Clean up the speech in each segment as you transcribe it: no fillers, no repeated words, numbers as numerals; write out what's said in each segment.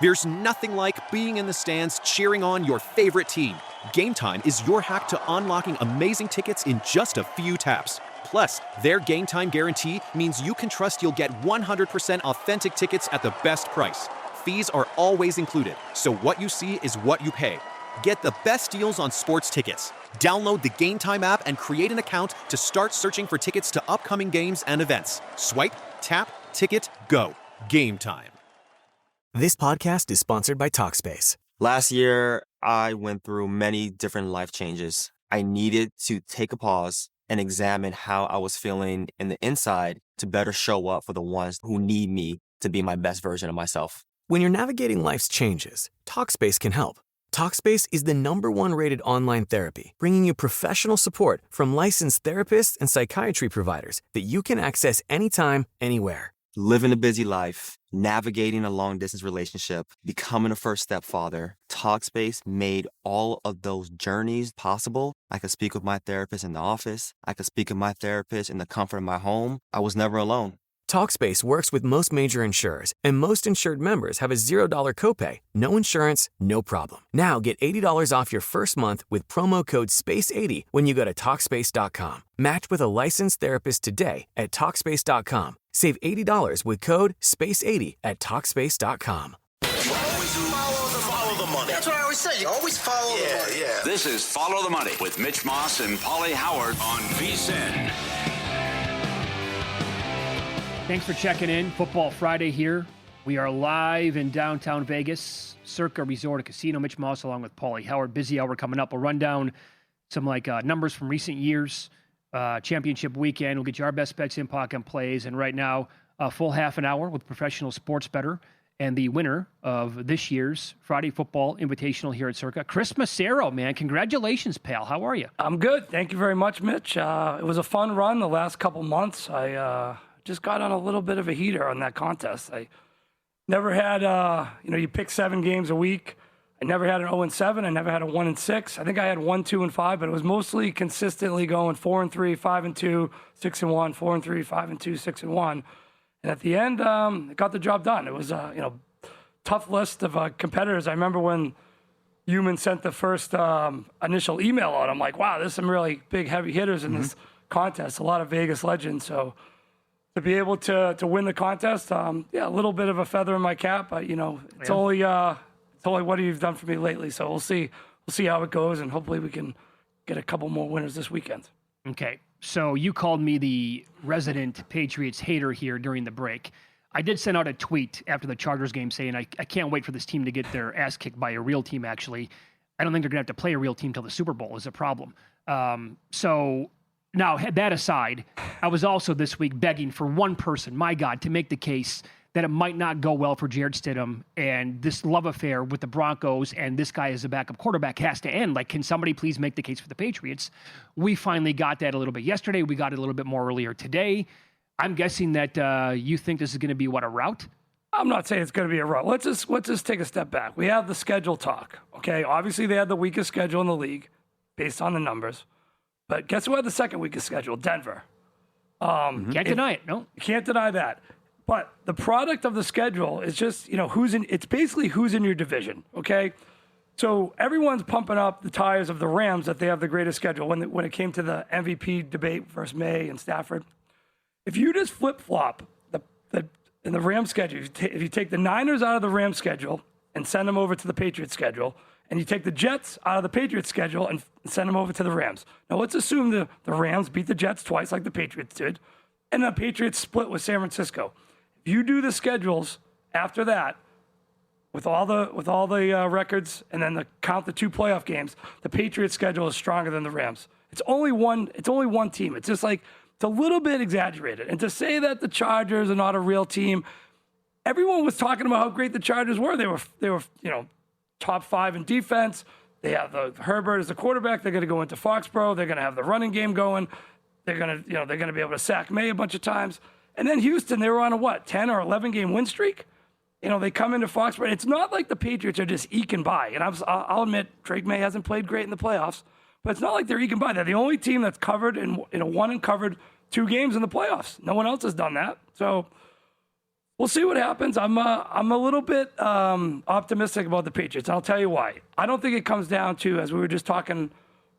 There's nothing like being in the stands cheering on your favorite team. Game Time is your hack to unlocking amazing tickets in just a few taps. Plus, their Game Time guarantee means you can trust you'll get 100% authentic tickets at the best price. Fees are always included, so what you see is what you pay. Get the best deals on sports tickets. Download the Game Time app and create an account to start searching for tickets to upcoming games and events. Swipe, tap, ticket, go. Game Time. This podcast is sponsored by Talkspace. Last year, I went through many different life changes. I needed to take a pause and examine how I was feeling in the inside to better show up for the ones who need me to be my best version of myself. When you're navigating life's changes, Talkspace can help. Talkspace is the #1 rated online therapy, bringing you professional support from licensed therapists and psychiatry providers that you can access anytime, anywhere. Living a busy life, navigating a long-distance relationship, becoming a first-step father, Talkspace made all of those journeys possible. I could speak with my therapist in the office. I could speak with my therapist in the comfort of my home. I was never alone. Talkspace works with most major insurers, and most insured members have a $0 copay. No insurance, no problem. Now get $80 off your first month with promo code SPACE80 when you go to Talkspace.com. Match with a licensed therapist today at Talkspace.com. Save $80 with code SPACE80 at Talkspace.com. Always follow the money. That's what I always say. You always follow the money. Yeah. This is Follow the Money with Mitch Moss and Pauly Howard on VSiN. Thanks for checking in. Football Friday here. We are live in downtown Vegas, Circa Resort and Casino. Mitch Moss along with Pauly Howard. Busy hour coming up. We'll run down some numbers from recent years. Championship weekend. We'll get you our best bets in pocket plays. And right now, a full half an hour with professional sports bettor and the winner of this year's Friday Football Invitational here at Circa, Chris Macero, man. Congratulations, pal. How are you? I'm good. Thank you very much, Mitch. It was a fun run the last couple months. I just got on a little bit of a heater on that contest. I never had, you pick 7 games a week. I never had an 0-7. I never had a 1-6. I think I had 1, 2, and 5, but it was mostly consistently going 4-3, 5-2, 6-1, 4-3, 5-2, 6-1. And at the end, it got the job done. It was a tough list of competitors. I remember when Human sent the first initial email out. I'm like, wow, there's some really big heavy hitters in this contest. A lot of Vegas legends. So to be able to win the contest, a little bit of a feather in my cap. But it's only what you've done for me lately. So we'll see how it goes, and hopefully we can get a couple more winners this weekend. Okay, so you called me the resident Patriots hater here during the break. I did send out a tweet after the Chargers game saying I can't wait for this team to get their ass kicked by a real team. Actually, I don't think they're gonna have to play a real team till the Super Bowl is a problem. So. Now, that aside, I was also this week begging for one person, my God, to make the case that it might not go well for Jarrett Stidham and this love affair with the Broncos and this guy as a backup quarterback has to end. Like, can somebody please make the case for the Patriots? We finally got that a little bit yesterday. We got it a little bit more earlier today. I'm guessing that you think this is going to be, a rout? I'm not saying it's going to be a rout. Let's just take a step back. We have the schedule talk, okay? Obviously, they had the weakest schedule in the league based on the numbers. But guess who had the second weakest schedule? Denver. Can't deny it. No, you can't deny that. But the product of the schedule is just, it's basically who's in your division, okay? So everyone's pumping up the tires of the Rams that they have the greatest schedule when it came to the MVP debate versus May and Stafford. If you just flip-flop in the Rams schedule, if you take the Niners out of the Rams schedule and send them over to the Patriots schedule, and you take the Jets out of the Patriots schedule and send them over to the Rams. Now, let's assume the Rams beat the Jets twice like the Patriots did, and the Patriots split with San Francisco. If you do the schedules after that, with all the records, and then count the 2 playoff games, the Patriots schedule is stronger than the Rams. It's only one team. It's just like, it's a little bit exaggerated. And to say that the Chargers are not a real team, everyone was talking about how great the Chargers were. They were top 5 in defense. They have Herbert as the quarterback. They're going to go into Foxborough. They're going to have the running game going. They're going to be able to sack May a bunch of times. And then Houston, they were on a 10 or 11 game win streak. They come into Foxborough. It's not like the Patriots are just eking by. And I'll admit, Drake May hasn't played great in the playoffs, but it's not like they're eking by. They're the only team that's covered won and covered 2 games in the playoffs. No one else has done that. So We'll see what happens. I'm a little bit optimistic about the Patriots, and I'll tell you why. I don't think it comes down to, as we were just talking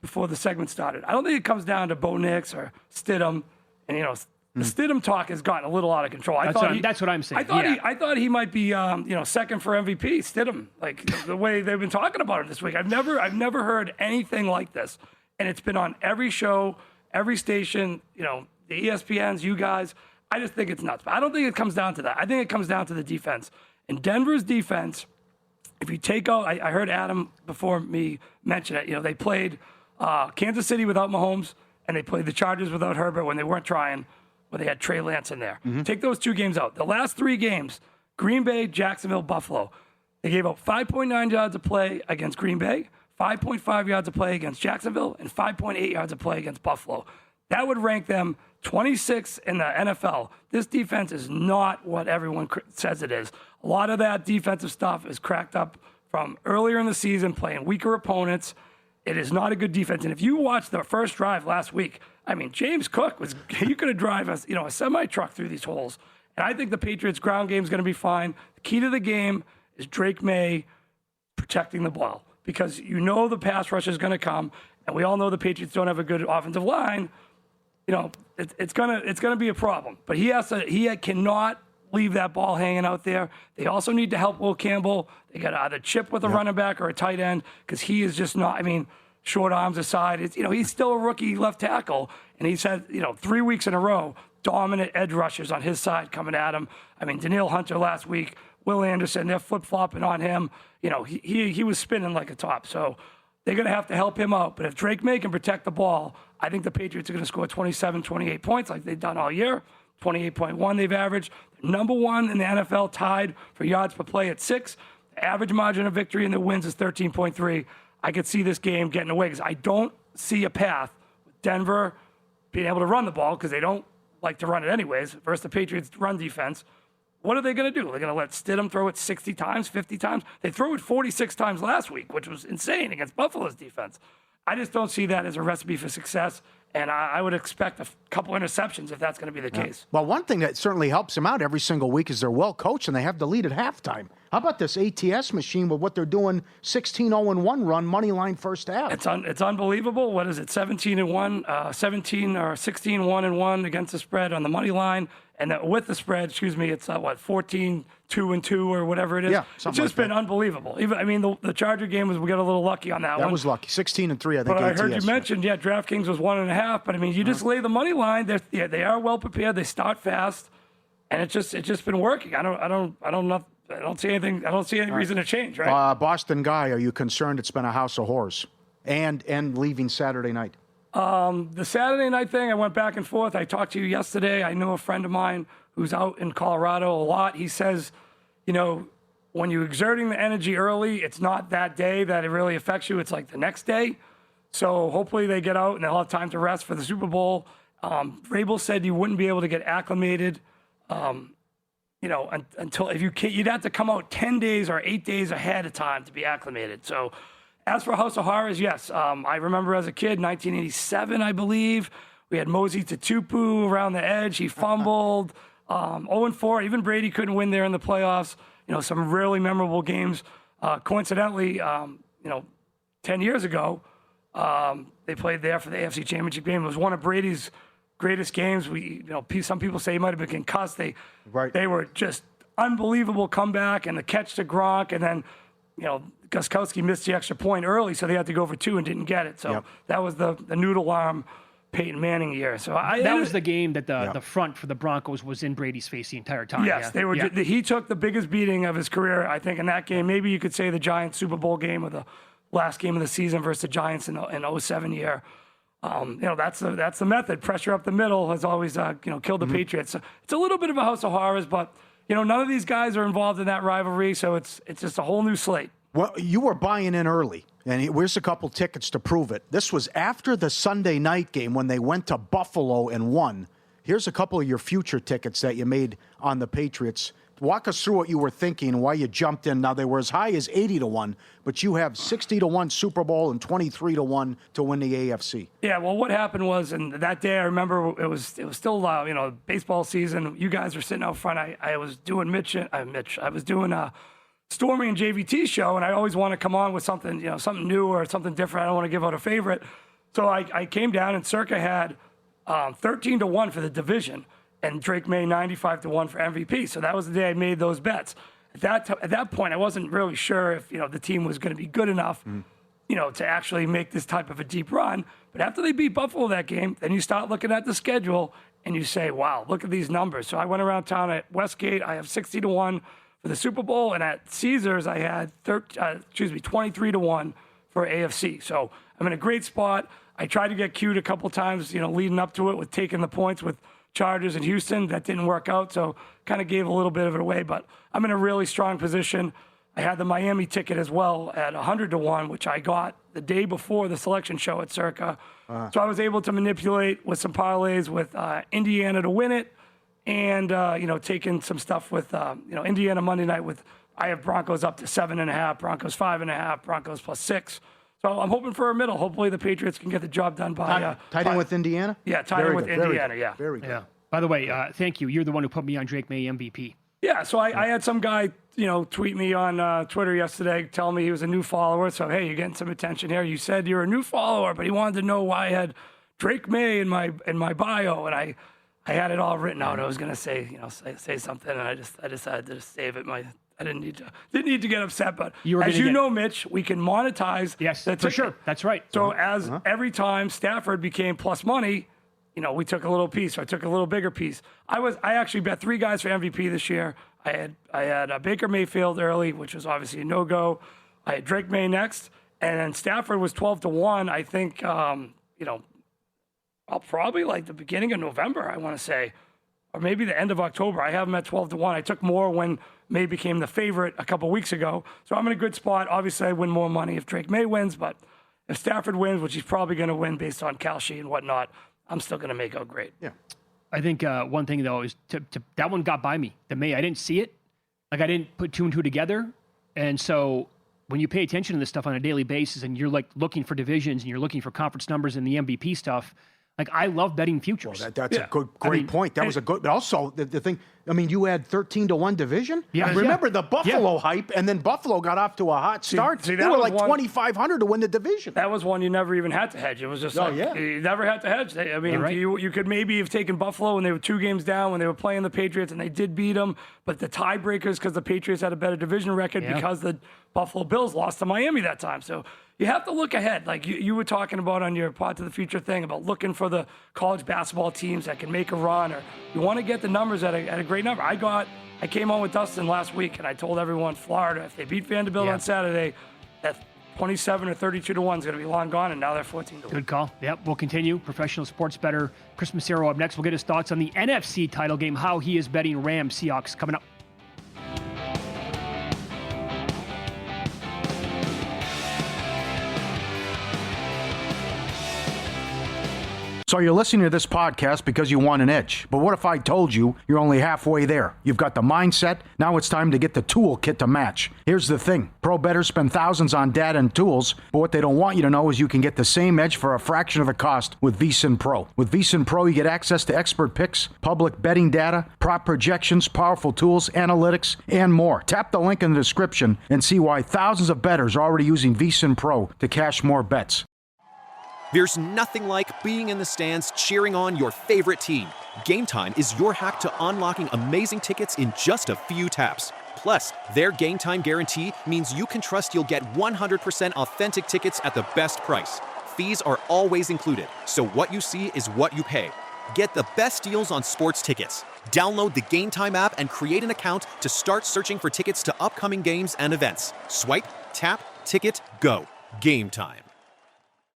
before the segment started, I don't think it comes down to Bo Nix or Stidham. And, the Stidham talk has gotten a little out of control. That's what I'm saying. I thought he might be, second for MVP, Stidham, like the way they've been talking about him this week. I've never heard anything like this. And it's been on every show, every station, the ESPNs, you guys. I just think it's nuts. But I don't think it comes down to that. I think it comes down to the defense. And Denver's defense, if you take out, I heard Adam before me mention it, they played Kansas City without Mahomes, and they played the Chargers without Herbert when they weren't trying, when they had Trey Lance in there. Mm-hmm. Take those 2 games out. The last 3 games, Green Bay, Jacksonville, Buffalo, they gave up 5.9 yards a play against Green Bay, 5.5 yards a play against Jacksonville, and 5.8 yards a play against Buffalo. That would rank them 26th in the NFL. This defense is not what everyone says it is. A lot of that defensive stuff is cracked up from earlier in the season, playing weaker opponents. It is not a good defense. And if you watch the first drive last week, James Cook you could have drive a semi-truck through these holes. And I think the Patriots' ground game is going to be fine. The key to the game is Drake May protecting the ball, because the pass rush is going to come, and we all know the Patriots don't have a good offensive line. It's gonna be a problem. But he cannot leave that ball hanging out there. They also need to help Will Campbell. They got to either chip with a running back or a tight end, because he is just not. Short arms aside, he's still a rookie left tackle, and he's had 3 weeks in a row dominant edge rushers on his side coming at him. Danielle Hunter last week, Will Anderson, they're flip flopping on him. He was spinning like a top. So they're going to have to help him out. But if Drake May can protect the ball, I think the Patriots are going to score 27, 28 points like they've done all year. 28.1 they've averaged. They're number 1 in the NFL, tied for yards per play at 6. The average margin of victory in the wins is 13.3. I could see this game getting away, because I don't see a path with Denver being able to run the ball, because they don't like to run it anyways, versus the Patriots' run defense. What are they going to do? They're going to let Stidham throw it 60 times, 50 times? They threw it 46 times last week, which was insane against Buffalo's defense. I just don't see that as a recipe for success, and I would expect a couple interceptions if that's going to be the case. Well, one thing that certainly helps them out every single week is they're well coached, and they have the lead at halftime. How about this ATS machine with what they're doing, 16-0-1 run, money line first half? It's unbelievable. What is it, 17-1, 17 or 16-1-1 against the spread on the money line, and with the spread, it's 14-2-2 or whatever it is. Yeah, it's just been unbelievable. The Charger game we got a little lucky on that one. That was lucky, 16-3, I think. But I heard you mentioned, DraftKings was 1.5. But you just lay the money line. They are well prepared. They start fast, and it's just been working. I don't see anything. I don't see any reason to change. Right? Boston guy, are you concerned it's been a house of horrors, and leaving Saturday night? The Saturday night thing, I went back and forth. I talked to you yesterday. I know a friend of mine who's out in Colorado a lot. He says, when you're exerting the energy early, it's not that day that it really affects you. It's like the next day. So hopefully they get out and they'll have time to rest for the Super Bowl. Vrabel said you wouldn't be able to get acclimated, until if you'd have to come out 10 days or 8 days ahead of time to be acclimated. So as for House of Horrors, yes, I remember as a kid, 1987, I believe, we had Mosey Tutupu around the edge. He fumbled. 0-4. Even Brady couldn't win there in the playoffs. Some really memorable games. Coincidentally, 10 years ago, they played there for the AFC Championship game. It was one of Brady's greatest games. Some people say he might have been concussed. They were just unbelievable comeback, and the catch to Gronk, and then Gostkowski missed the extra point early, so they had to go for 2 and didn't get it. So that was the noodle arm Peyton Manning year. So that was the game that the front for the Broncos was in Brady's face the entire time. Yes, they were. Yeah. He took the biggest beating of his career, I think, in that game. Maybe you could say the Giants Super Bowl game, or the last game of the season versus the Giants in 07 year. That's the method. Pressure up the middle has always killed the Patriots. So it's a little bit of a house of horrors, but none of these guys are involved in that rivalry, so it's just a whole new slate. Well, you were buying in early, and here's a couple tickets to prove it. This was after the Sunday night game when they went to Buffalo and won. Here's a couple of your future tickets that you made on the Patriots walk us through what you were thinking and why you jumped in. Now, they were as high as 80-1, but you have 60-1 Super Bowl and 23-1 to win the AFC. Yeah, well, what happened was, and that day I remember it was still baseball season. You guys were sitting out front. I was doing Mitch. I was doing Stormy and JVT show, and I always want to come on with something, something new or something different. I don't want to give out a favorite. So I came down, and Circa had 13-1 for the division, and Drake May 95-1 for MVP. So that was the day I made those bets. At that point, I wasn't really sure if the team was going to be good enough, to actually make this type of a deep run. But after they beat Buffalo that game, then you start looking at the schedule and you say, "Wow, look at these numbers." So I went around town at Westgate. I have 60-1 for the Super Bowl, and at Caesars I had 23-1 for AFC. So I'm in a great spot. I tried to get cued a couple times, leading up to it with taking the points with Chargers in Houston. That didn't work out, so kind of gave a little bit of it away. But I'm in a really strong position. I had the Miami ticket as well at 100-1, which I got the day before the selection show at Circa. So I was able to manipulate with some parlays with Indiana to win it, and taking some stuff with Indiana Monday night with. I have Broncos up to 7.5, Broncos 5.5, Broncos +6. So I'm hoping for a middle. Hopefully the Patriots can get the job done by... tied in with Indiana? Yeah, tied in with Indiana, yeah. Very good. Yeah. By the way, thank you. You're the one who put me on Drake May MVP. Yeah, so I had some guy, tweet me on Twitter yesterday, telling me he was a new follower. So, hey, you're getting some attention here. You said you're a new follower, but he wanted to know why I had Drake May in my bio, and I had it all written out. I was going to say something, and I decided to just save it. I didn't need to get upset, but Mitch, we can monetize. Yes, the for sure. That's right. So every time Stafford became plus money, we took a little piece. Or I took a little bigger piece. I actually bet 3 guys for MVP this year. I had Baker Mayfield early, which was obviously a no-go. I had Drake May next, and then Stafford was 12-1. I think probably like the beginning of November, I want to say, or maybe the end of October. I have him at 12-1. I took more when May became the favorite a couple weeks ago. So I'm in a good spot. Obviously, I win more money if Drake May wins, but if Stafford wins, which he's probably going to win based on Kalshi and whatnot, I'm still going to make out great. Yeah. I think one thing, though, is that one got by me. The May, I didn't see it. Like, I didn't put 2 and 2 together. And so when you pay attention to this stuff on a daily basis and you're, like, looking for divisions and you're looking for conference numbers and the MVP stuff, like, I love betting futures. Well, that's a great point. That was a good. But also, the thing. You had 13-1 division. Yeah. Remember the Buffalo hype, and then Buffalo got off to a hot start. They were like 2,500 to win the division. That was one you never even had to hedge. It was just you never had to hedge. You could maybe have taken Buffalo when they were 2 games down when they were playing the Patriots, and they did beat them. But the tiebreakers, because the Patriots had a better division record, because the Buffalo Bills lost to Miami that time. So you have to look ahead. Like you were talking about on your Pod to the Future thing about looking for the college basketball teams that can make a run, or you want to get the numbers at a great number. I came on with Dustin last week, and I told everyone Florida, if they beat Vanderbilt on Saturday, that 27 or 32-1 is going to be long gone, and now they're 14-1. Good call. Yep, we'll continue. Professional sports bettor Chris Macero up next. We'll get his thoughts on the NFC title game, how he is betting Rams Seahawks coming up. So you're listening to this podcast because you want an edge. But what if I told you you're only halfway there? You've got the mindset. Now it's time to get the toolkit to match. Here's the thing. Pro bettors spend thousands on data and tools, but what they don't want you to know is you can get the same edge for a fraction of the cost with VSiN Pro. With VSiN Pro, you get access to expert picks, public betting data, prop projections, powerful tools, analytics, and more. Tap the link in the description and see why thousands of bettors are already using VSiN Pro to cash more bets. There's nothing like being in the stands cheering on your favorite team. Game Time is your hack to unlocking amazing tickets in just a few taps. Plus, their Game Time guarantee means you can trust you'll get 100% authentic tickets at the best price. Fees are always included, so what you see is what you pay. Get the best deals on sports tickets. Download the Game Time app and create an account to start searching for tickets to upcoming games and events. Swipe, tap, ticket, go. Game Time.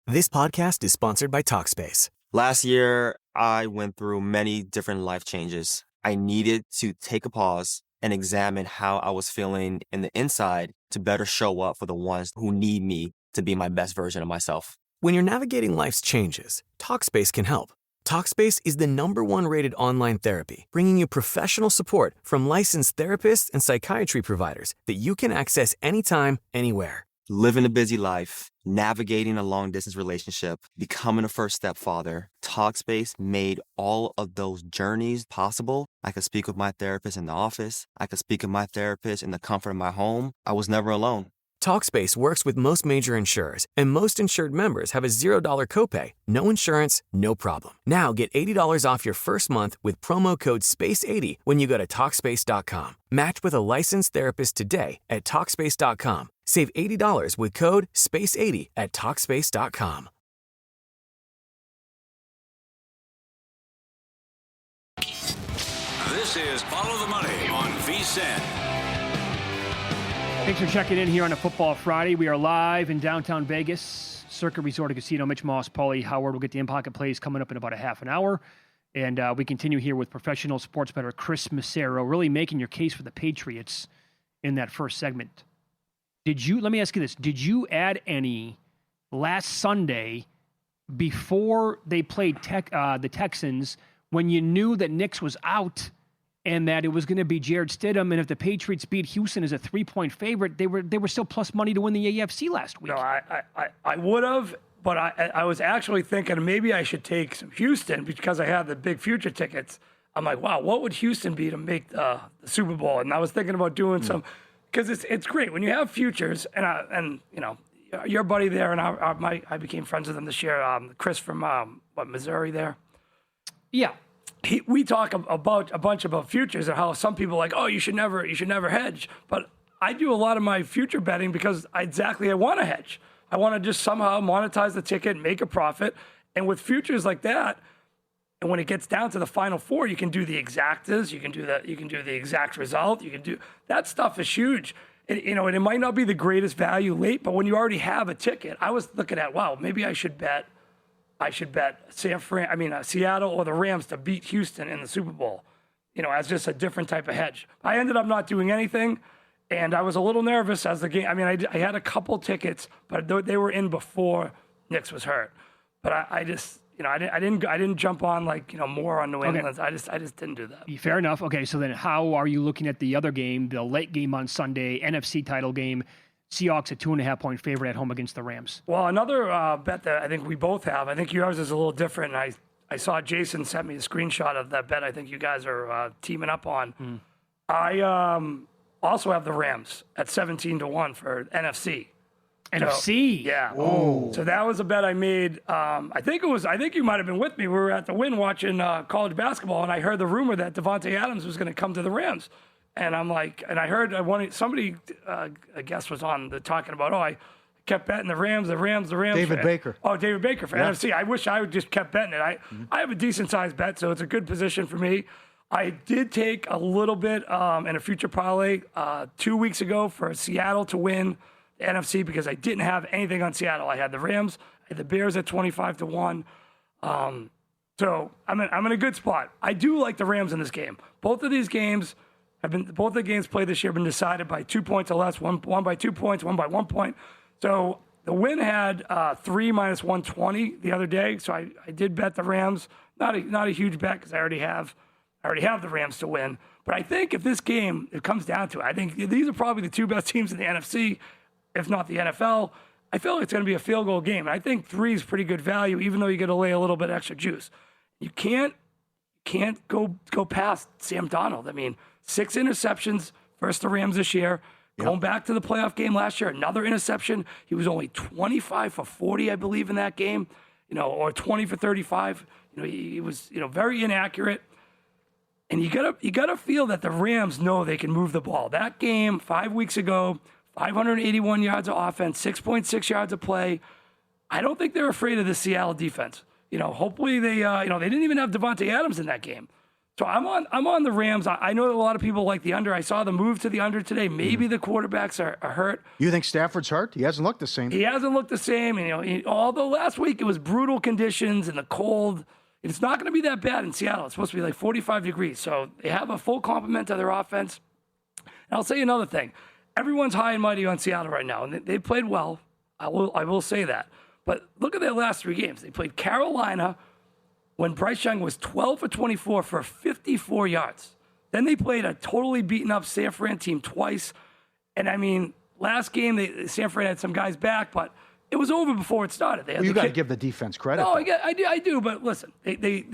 This podcast is sponsored by Talkspace. Last year, I went through many different life changes. I needed to take a pause and examine how I was feeling in the inside to better show up for the ones who need me to be my best version of myself. When you're navigating life's changes, Talkspace can help. Talkspace is the #1 rated online therapy, bringing you professional support from licensed therapists and psychiatry providers that you can access anytime, anywhere. Living a busy life, navigating a long-distance relationship, becoming a first-step father, Talkspace made all of those journeys possible. I could speak with my therapist in the office. I could speak with my therapist in the comfort of my home. I was never alone. Talkspace works with most major insurers, and most insured members have a $0 copay, no insurance, no problem. Now get $80 off your first month with promo code SPACE80 when you go to Talkspace.com. Match with a licensed therapist today at Talkspace.com. Save $80 with code SPACE80 at Talkspace.com. This is Follow the Money on VSiN. Thanks for checking in here on a Football Friday. We are live in downtown Vegas, Circuit Resort and Casino. Mitch Moss, Pauly Howard will get the in-pocket plays coming up in about a half an hour. And we continue here with professional sports bettor Chris Macero, really making your case for the Patriots in that first segment. Let me ask you this, did you add any last Sunday before they played the Texans when you knew that Nix was out and that it was going to be Jared Stidham, and if the Patriots beat Houston as a 3-point favorite, they were still plus money to win the AFC last week? No, I would have, but I was actually thinking maybe I should take some Houston because I had the big future tickets. I'm like, wow, what would Houston be to make the Super Bowl? And I was thinking about doing some, because it's great when you have futures, and you know, your buddy there, and I became friends with him this year, Chris from Missouri there. Yeah. We talk about a bunch about futures and how some people are like, oh, you should never hedge. But I do a lot of my future betting because I want to hedge. I want to just somehow monetize the ticket, make a profit. And with futures like that, and when it gets down to the final four, you can do the exactas, you can do the exact result, you can do that stuff is huge. And it might not be the greatest value late, but when you already have a ticket, I was looking at, wow, maybe I should bet Seattle or the Rams to beat Houston in the Super Bowl, as just a different type of hedge. I ended up not doing anything, and I was a little nervous as the game. I mean, I had a couple tickets, but they were in before Nix was hurt. But I just, I didn't jump on more on New England. I just didn't do that. Fair enough. Okay, so then how are you looking at the other game, the late game on Sunday, NFC title game? Seahawks a 2.5-point favorite at home against the Rams. Well, another bet that I think we both have, I think yours is a little different. I saw Jason sent me a screenshot of that bet I think you guys are teaming up on. I also have the Rams at 17-1 for NFC. NFC? So, yeah. Whoa. So that was a bet I made. I think you might have been with me. We were at the Wynn watching college basketball, and I heard the rumor that Devontae Adams was going to come to the Rams. And I'm like, and I heard somebody, I guess, was on talking about, I kept betting the Rams. David Baker. Oh, David Baker for NFC. I wish I would just kept betting it. I have a decent-sized bet, so it's a good position for me. I did take a little bit in a future parlay 2 weeks ago for Seattle to win the NFC because I didn't have anything on Seattle. I had the Rams, I had the Bears at 25-1. So I'm in a good spot. I do like the Rams in this game. Both of these games both the games played this year have been decided by 2 points or less, one by 2 points, one by 1 point. So the Win had 3 minus 120 the other day. So I did bet the Rams. Not a huge bet because I already have the Rams to win. But I think if this game, it comes down to it, I think these are probably the two best teams in the NFC, if not the NFL. I feel like it's going to be a field goal game. And I think 3 is pretty good value, even though you got to lay a little bit extra juice. You can't go past Sam Darnold. I mean, 6 interceptions versus the Rams this year. Yep. Going back to the playoff game last year, another interception. He was only 25 for 40, I believe, in that game, or 20 for 35. He was, very inaccurate. And you gotta feel that the Rams know they can move the ball. That game 5 weeks ago, 581 yards of offense, 6.6 yards of play. I don't think they're afraid of the Seattle defense. Hopefully they didn't even have Devontae Adams in that game. So I'm on the Rams. I know that a lot of people like the under. I saw the move to the under today. Maybe the quarterbacks are hurt. You think Stafford's hurt? He hasn't looked the same. He hasn't looked the same. And, although last week it was brutal conditions and the cold, it's not going to be that bad in Seattle. It's supposed to be like 45 degrees. So they have a full complement of their offense. And I'll say another thing. Everyone's high and mighty on Seattle right now, and they played well. I will say that. But look at their last 3 games. They played Carolina, when Bryce Young was 12 for 24 for 54 yards. Then they played a totally beaten up San Fran team twice. And I mean, last game, San Fran had some guys back, but it was over before it started. You got to give the defense credit. No, I do. But listen, they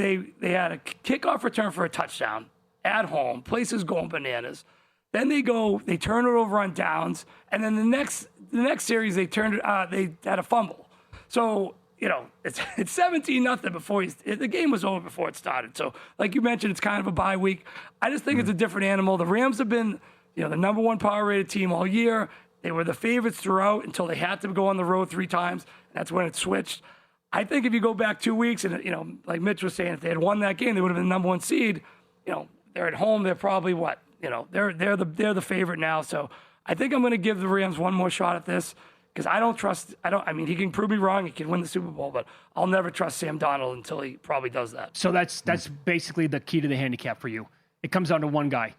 had a kickoff return for a touchdown at home. Places going bananas. Then they turn it over on downs, and then the next series they had a fumble. So it's 17-0 before the game was over before it started. So like you mentioned, it's kind of a bye week. I just think it's a different animal. The Rams have been the number one power rated team all year. They were the favorites throughout until they had to go on the road 3 times. That's when it switched. I think if you go back 2 weeks and like Mitch was saying, if they had won that game, they would have been the number 1 seed. They're at home. They're probably what? They're the favorite now. So I think I'm going to give the Rams one more shot at this because I mean, he can prove me wrong. He can win the Super Bowl, but I'll never trust Sam Darnold until he probably does that. So that's basically the key to the handicap for you. It comes down to one guy.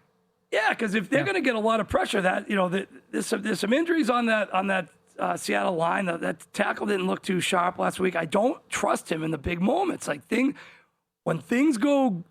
Yeah, because if they're going to get a lot of pressure, there's some injuries on that Seattle line. That tackle didn't look too sharp last week. I don't trust him in the big moments. Like when things go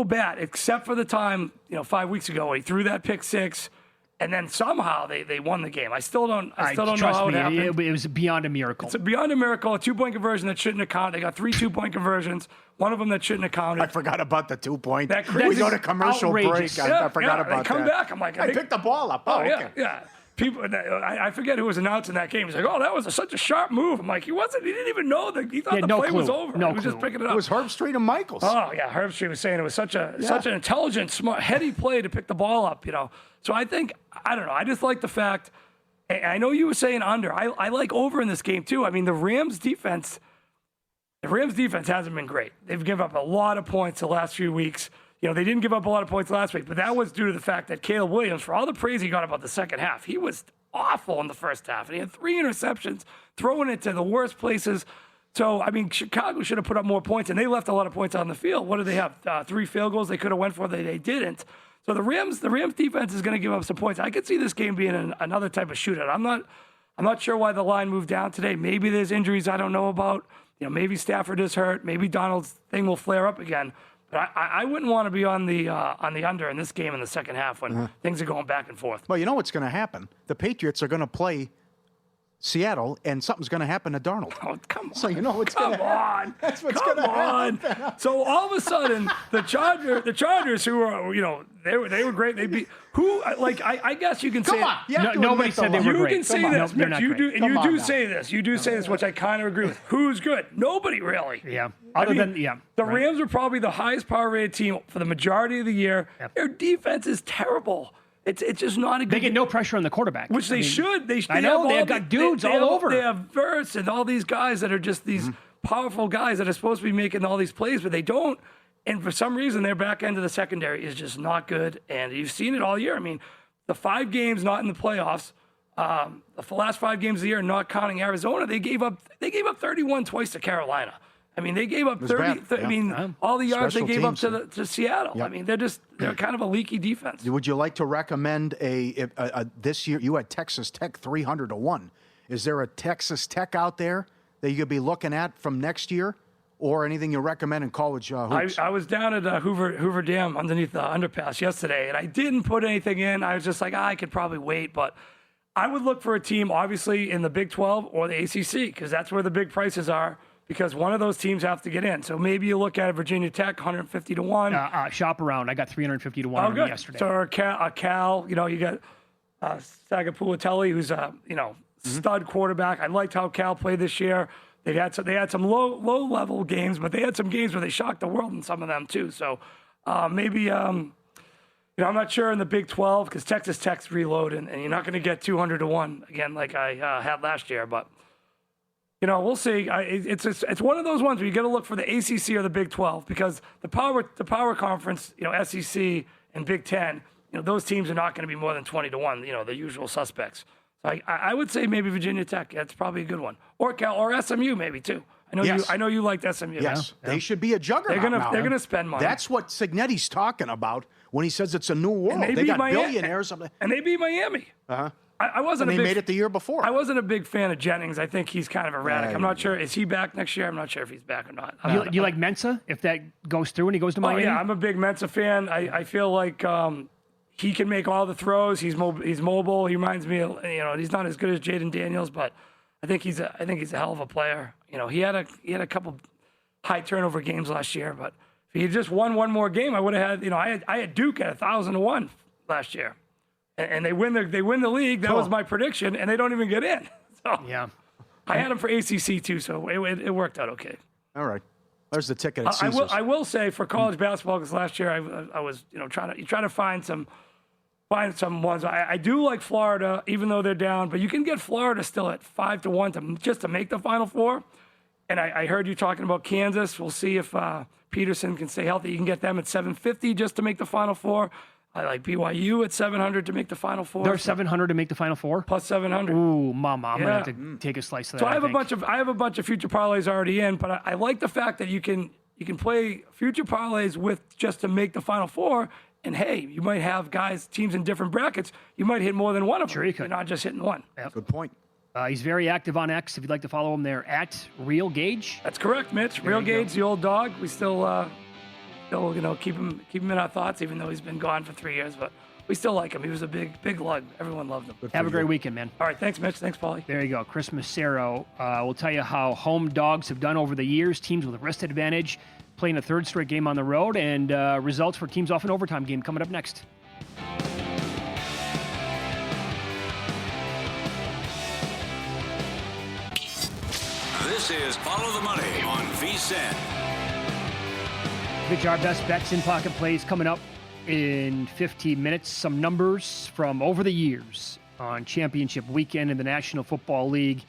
bad, except for the time 5 weeks ago when he threw that pick 6, and then somehow they won the game. I still don't know how it happened. It was beyond a miracle. It's beyond a miracle. A 2-point conversion that shouldn't have counted. They got 3 2-point conversions. One of them that shouldn't have counted. I forgot about the 2-point. We go to commercial break. I forgot about that. They come back. I'm like, I picked the ball up. Oh, okay. Yeah. People, I forget who was announcing that game. He's like, "Oh, that was such a sharp move." I'm like, he didn't even know that. He thought the play was over. He was just picking it up. It was Herbstreit and Michaels. Oh yeah, Herbstreit was saying it was such an intelligent, smart, heady play to pick the ball up. So I don't know. I just like the fact. I know you were saying under. I like over in this game too. I mean, the Rams defense hasn't been great. They've given up a lot of points the last few weeks. They didn't give up a lot of points last week, but that was due to the fact that Caleb Williams, for all the praise he got about the second half, he was awful in the first half. And he had 3 interceptions, throwing it to the worst places. So, I mean, Chicago should have put up more points, and they left a lot of points on the field. What did they have? 3 field goals they could have went for. They didn't. So the Rams defense is going to give up some points. I could see this game being another type of shootout. I'm not sure why the line moved down today. Maybe there's injuries I don't know about. Maybe Stafford is hurt. Maybe Donald's thing will flare up again. But I wouldn't want to be on the under in this game in the second half when things are going back and forth. Well, you know what's going to happen? The Patriots are going to play Seattle, and something's going to happen to Darnold. Oh, come on. So you know what's going to happen. That's what's going to happen. So all of a sudden, the Chargers, who are, they were great. They beat who? Like I guess you can say. Come on. Nobody said they were great. You can say this, Mitch. You do say this. You do say this, which I kind of agree with. Who's good? Nobody really. Yeah. The Rams are probably the highest power rated team for the majority of the year. Yep. Their defense is terrible. It's just not a good. They get no pressure on the quarterback, which they should. They've got dudes all over. They have Verts and all these guys that are just these powerful guys that are supposed to be making all these plays, but they don't. And for some reason, their back end of the secondary is just not good. And you've seen it all year. I mean, the 5 games not in the playoffs, the last 5 games of the year, not counting Arizona, they gave up 31 twice to Carolina. I mean, they gave up 30. I mean, all the yards Special they gave up teams. to Seattle. Yep. I mean, they're kind of a leaky defense. Would you like to recommend this year? You had Texas Tech 300-1. Is there a Texas Tech out there that you could be looking at from next year, or anything you recommend in college hoops? I was down at Hoover Dam underneath the underpass yesterday, and I didn't put anything in. I was just like, I could probably wait, but I would look for a team, obviously, in the Big 12 or the ACC, because that's where the big prices are. Because one of those teams have to get in. So maybe you look at Virginia Tech, 150-1. Shop around. I got 350-1 on them yesterday. So Cal, you got Sagapulatelli, who's a stud quarterback. I liked how Cal played this year. They had some low level games, but they had some games where they shocked the world in some of them too. So maybe I'm not sure in the Big 12 because Texas Tech's reloading, and you're not going to get 200-1 again like I had last year, but. We'll see. It's one of those ones where you got to look for the ACC or the Big 12 because the power conference, SEC and Big 10, those teams are not going to be more than 20-1. The usual suspects. So I would say maybe Virginia Tech. That's probably a good one, or Cal or SMU maybe too. I know you liked SMU. Yes, they should be a juggernaut. They're gonna spend money. That's what Signetti's talking about when he says it's a new world. And they got billionaires. And they beat Miami. I wasn't. And they made it the year before. I wasn't a big fan of Jennings. I think he's kind of erratic. I'm not sure. Is he back next year? I'm not sure if he's back or not. You like Mensah if that goes through and he goes to Miami? Yeah, I'm a big Mensah fan. I feel like he can make all the throws. He's mobile. He reminds me of, he's not as good as Jaden Daniels, but I think he's a hell of a player. He had a couple high turnover games last year, but if he had just won one more game, I would have had. I had Duke at 1,000-1 last year. And they win the league. That was my prediction, and they don't even get in. So yeah, I had them for ACC too, so it worked out okay. All right, there's the ticket at Caesars. I will say for college basketball, because last year I was trying to find some ones. I do like Florida, even though they're down, but you can get Florida still at 5-1 just to make the Final Four. And I heard you talking about Kansas. We'll see if Peterson can stay healthy. You can get them at 750 just to make the Final Four. I like BYU at 700 to make the Final Four. They're 700 to make the Final Four? Plus 700. Ooh, mama, I'm going to have to take a slice of that. So I have a bunch of future parlays already in, but I like the fact that you can play future parlays with just to make the Final Four. And hey, you might have teams in different brackets. You might hit more than one of them. Sure you could. You're not just hitting one. Yep. Good point. He's very active on X. If you'd like to follow him there, at Real Gauge. That's correct, Mitch. Real Gauge, the old dog. We still keep him in our thoughts, even though he's been gone for 3 years. But we still like him. He was a big lug. Everyone loved him. Have a great weekend, man. All right, thanks, Mitch. Thanks, Pauly. There you go. Chris Macero will tell you how home dogs have done over the years. Teams with a rest advantage playing a third straight game on the road, and results for teams off an overtime game coming up next. This is Follow the Money on VSiN. Mitch, our best bets in pocket plays coming up in 15 minutes. Some numbers from over the years on championship weekend in the National Football League.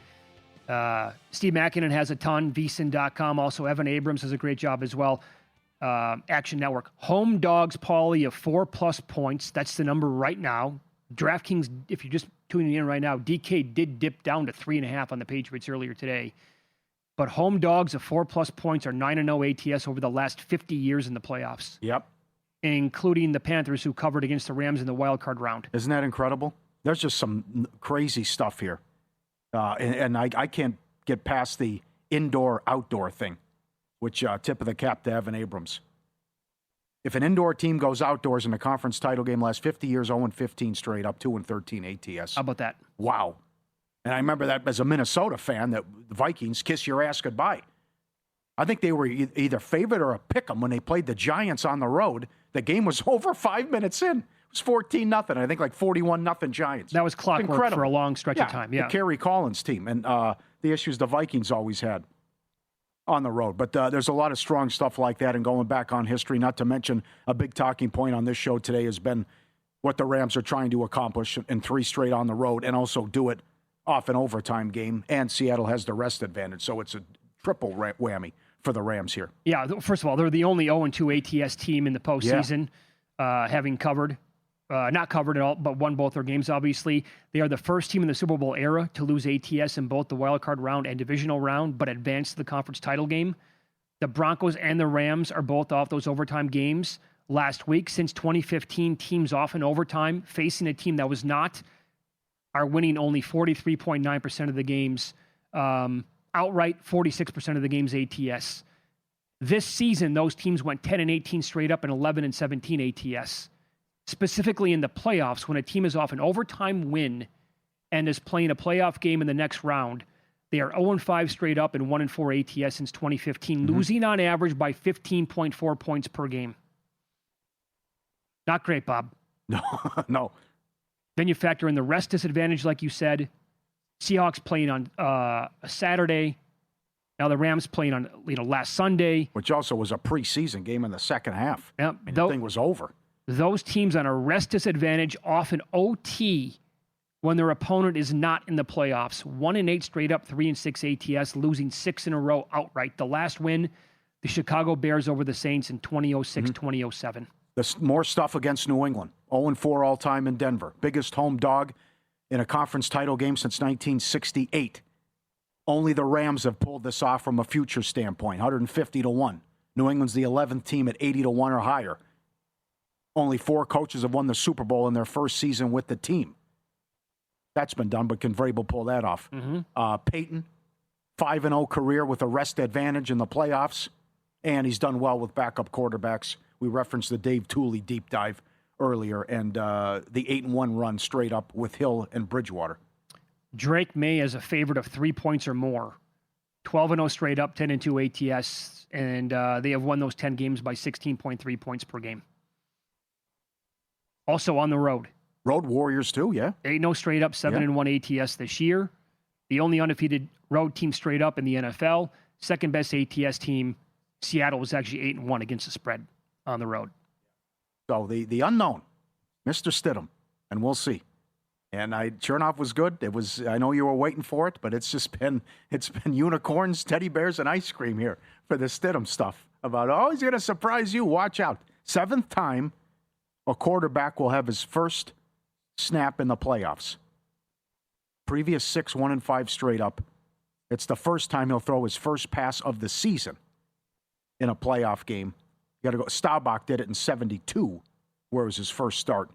Steve Mackinnon has a ton, vsin.com. Also, Evan Abrams does a great job as well. Action Network. Home dogs, Pauly, of 4+ points. That's the number right now. DraftKings, if you're just tuning in right now, DK did dip down to 3.5 on the Patriots earlier today. But home dogs of 4+ points are 9-0 ATS over the last 50 years in the playoffs. Yep. Including the Panthers, who covered against the Rams in the wild card round. Isn't that incredible? There's just some crazy stuff here. And I can't get past the indoor-outdoor thing, which tip of the cap to Evan Abrams. If an indoor team goes outdoors in a conference title game last 50 years, 0-15 straight up, 2-13 ATS. How about that? Wow. And I remember that as a Minnesota fan, that the Vikings kiss your ass goodbye. I think they were either favored or a pick 'em when they played the Giants on the road. The game was over 5 minutes in. It was 14-0. I think like 41-0 Giants. That was clockwork for a long stretch of time. Yeah, the Kerry Collins team. And the issues the Vikings always had on the road. But there's a lot of strong stuff like that. And going back on history, not to mention a big talking point on this show today has been what the Rams are trying to accomplish in 3 straight on the road and also do it off an overtime game. And Seattle has the rest advantage. So it's a triple whammy for the Rams here. Yeah, first of all, they're the only 0-2 ATS team in the postseason, having covered. Not covered at all, but won both their games, obviously. They are the first team in the Super Bowl era to lose ATS in both the wildcard round and divisional round, but advance to the conference title game. The Broncos and the Rams are both off those overtime games last week. Since 2015, teams off in overtime, facing a team that was not, are winning only 43.9% of the games. Outright, 46% of the games ATS. This season, those teams went 10-18 straight up and 11-17 ATS. Specifically in the playoffs, when a team is off an overtime win and is playing a playoff game in the next round, they are 0-5 straight up and 1-4 ATS since 2015, losing on average by 15.4 points per game. Not great, Bob. No. Then you factor in the rest disadvantage, like you said. Seahawks playing on a Saturday. Now the Rams playing on last Sunday. Which also was a preseason game in the second half. Yep. The thing was over. Those teams on a rest disadvantage, often OT, when their opponent is not in the playoffs. 1-8 straight up, 3-6 ATS, losing 6 in a row outright. The last win, the Chicago Bears over the Saints in 2006, 2007. More stuff against New England. 0-4 all-time in Denver. Biggest home dog in a conference title game since 1968. Only the Rams have pulled this off from a future standpoint, 150-1. New England's the 11th team at 80-1 or higher. Only 4 coaches have won the Super Bowl in their first season with the team. That's been done, but can Vrabel pull that off? Peyton, 5-0 career with a rest advantage in the playoffs, and he's done well with backup quarterbacks. We referenced the Dave Tooley deep dive earlier, and the 8-1 run straight up with Hill and Bridgewater. Drake May as a favorite of 3 points or more. 12-0 straight up, 10-2 ATS, and they have won those 10 games by 16.3 points per game. Also on the road. Road Warriors too, yeah. 8-0 straight up, 7-1 ATS this year. The only undefeated road team straight up in the NFL. Second best ATS team, Seattle, was actually 8-1 against the spread on the road. So the unknown, Mr. Stidham, and we'll see. And Chernoff was good. It was. I know you were waiting for it, but it's been unicorns, teddy bears, and ice cream here for the Stidham stuff. About he's going to surprise you. Watch out. 7th time a quarterback will have his first snap in the playoffs. Previous 6, 1-5 straight up. It's the first time he'll throw his first pass of the season in a playoff game. You got to go. Staubach did it in 72, where it was his first start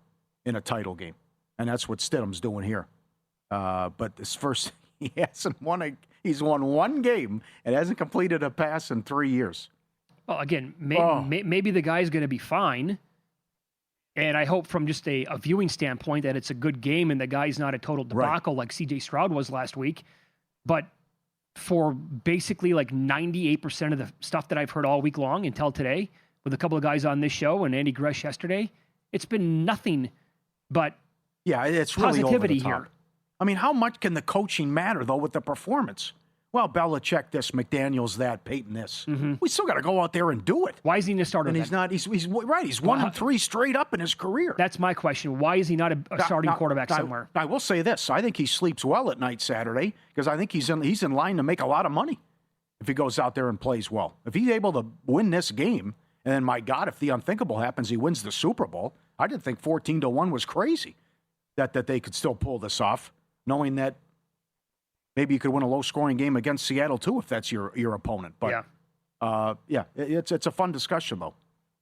in a title game. And that's what Stidham's doing here. But this first, he hasn't won he's won one game and hasn't completed a pass in 3 years. Well, again, maybe the guy's going to be fine. And I hope from just a viewing standpoint that it's a good game and the guy's not a total debacle like C.J. Stroud was last week. But for basically like 98% of the stuff that I've heard all week long until today, with a couple of guys on this show and Andy Gresh yesterday, it's been nothing but it's really positivity over the top. here. I mean, how much can the coaching matter, though, with the performance? Well, Belichick this, McDaniels that, Peyton this. We still got to go out there and do it. Why is he in the starter? And he's not. He's right. He's 1-3 straight up in his career. That's my question. Why is he not a starting quarterback somewhere? I will say this. I think he sleeps well at night Saturday because I think he's in line to make a lot of money if he goes out there and plays well. If he's able to win this game, and then, my God, if the unthinkable happens, he wins the Super Bowl. I didn't think 14-1 was crazy that they could still pull this off, knowing that maybe you could win a low-scoring game against Seattle, too, if that's your opponent. But, it's a fun discussion, though.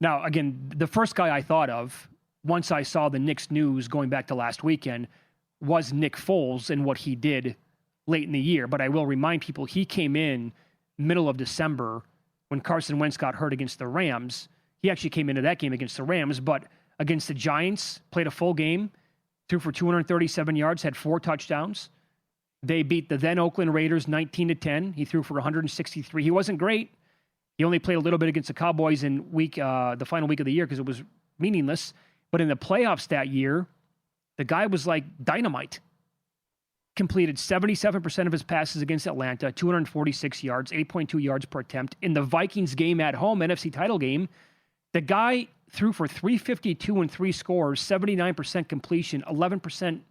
Now, again, the first guy I thought of, once I saw the Knicks news going back to last weekend, was Nick Foles and what he did late in the year. But I will remind people, he came in middle of December when Carson Wentz got hurt against the Rams. He actually came into that game against the Rams, but against the Giants, played a full game, threw for 237 yards, had 4 touchdowns. They beat the then Oakland Raiders 19-10. He threw for 163. He wasn't great. He only played a little bit against the Cowboys in the final week of the year because it was meaningless. But in the playoffs that year, the guy was like dynamite. Completed 77% of his passes against Atlanta, 246 yards, 8.2 yards per attempt. In the Vikings game at home, NFC title game, the guy threw for 352 and 3 scores, 79% completion, 11%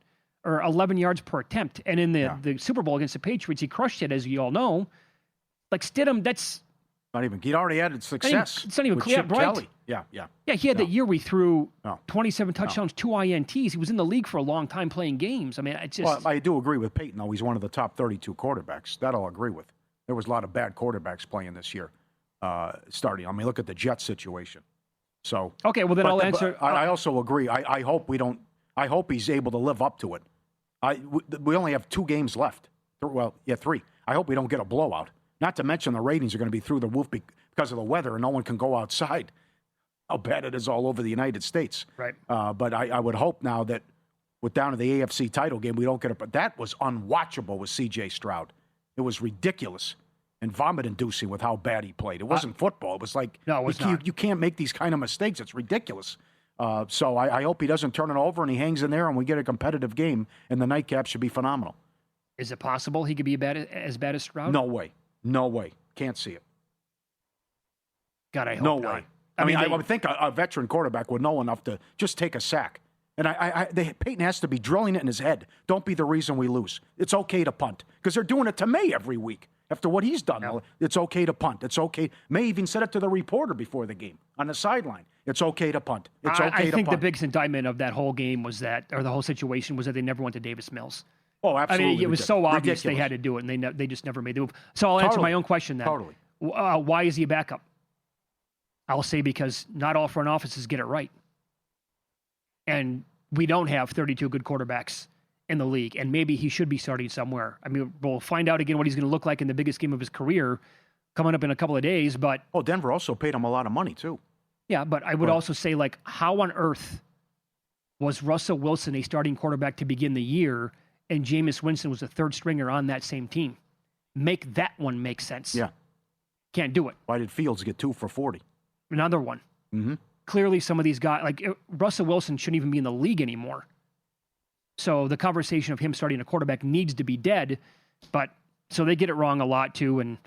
or 11 yards per attempt. And in the Super Bowl against the Patriots, he crushed it, as you all know. Like Stidham, that's not even. He'd already had success. It's not even clear, right? Kelly. Yeah. Yeah, he had that year where he threw 27 touchdowns, 2 INTs. He was in the league for a long time playing games. I mean, it's just. Well, I do agree with Peyton, though. He's one of the top 32 quarterbacks. That I'll agree with. There was a lot of bad quarterbacks playing this year, starting. I mean, look at the Jets situation. So okay, well then I'll answer. I also agree. I hope we don't. I hope he's able to live up to it. We only have 2 games left. Well, 3. I hope we don't get a blowout. Not to mention the ratings are going to be through the roof because of the weather, and no one can go outside. How bad it is all over the United States. Right. But I would hope now that with down to the AFC title game, we don't get it. But that was unwatchable with C.J. Stroud. It was ridiculous and vomit-inducing with how bad he played. It wasn't football. It was like, no, it was not. You can't make these kind of mistakes. It's ridiculous. So I hope he doesn't turn it over and he hangs in there and we get a competitive game, and the nightcap should be phenomenal. Is it possible he could be as bad as Stroud? No way. No way. Can't see it. God, I hope no not. way. I mean, I would think a veteran quarterback would know enough to just take a sack. And Peyton has to be drilling it in his head. Don't be the reason we lose. It's okay to punt. Because they're doing it to May every week. After what he's done, It's okay to punt. It's okay. May even said it to the reporter before the game on the sideline. It's okay to punt. It's okay to punt. I think the biggest indictment of that whole game was that, or the whole situation was that they never went to Davis Mills. Oh, absolutely. I mean, it was so obvious they had to do it, and they just never made the move. So I'll answer my own question then. Totally. Why is he a backup? I'll say because not all front offices get it right. And we don't have 32 good quarterbacks in the league, and maybe he should be starting somewhere. I mean, we'll find out again what he's going to look like in the biggest game of his career coming up in a couple of days. But Denver also paid him a lot of money too. Yeah, but I would also say, like, how on earth was Russell Wilson a starting quarterback to begin the year, and Jameis Winston was a third stringer on that same team? Make that one make sense. Yeah. Can't do it. Why did Fields get 2 for 40? Another one. Mm-hmm. Clearly, some of these guys, like Russell Wilson, shouldn't even be in the league anymore. So the conversation of him starting a quarterback needs to be dead. But so they get it wrong a lot too. And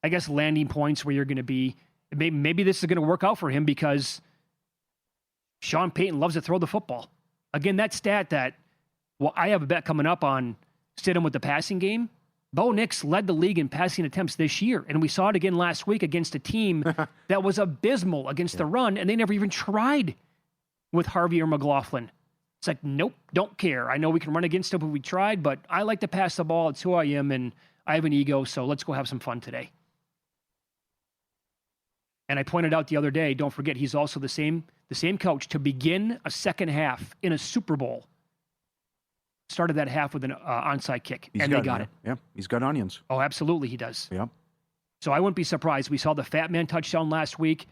I guess landing points where you're going to be, maybe this is going to work out for him because Sean Payton loves to throw the football. Again, that stat that, well, I have a bet coming up on Stidham with the passing game. Bo Nix led the league in passing attempts this year, and we saw it again last week against a team that was abysmal against the run, and they never even tried with Harvey or McLaughlin. It's like, nope, don't care. I know we can run against them if we tried, but I like to pass the ball. It's who I am, and I have an ego, so let's go have some fun today. And I pointed out the other day, don't forget, he's also the same coach to begin a second half in a Super Bowl. Started that half with an onside kick, and they got it. Yeah, he's got onions. Oh, absolutely he does. Yeah. So I wouldn't be surprised. We saw the Fat Man touchdown last week.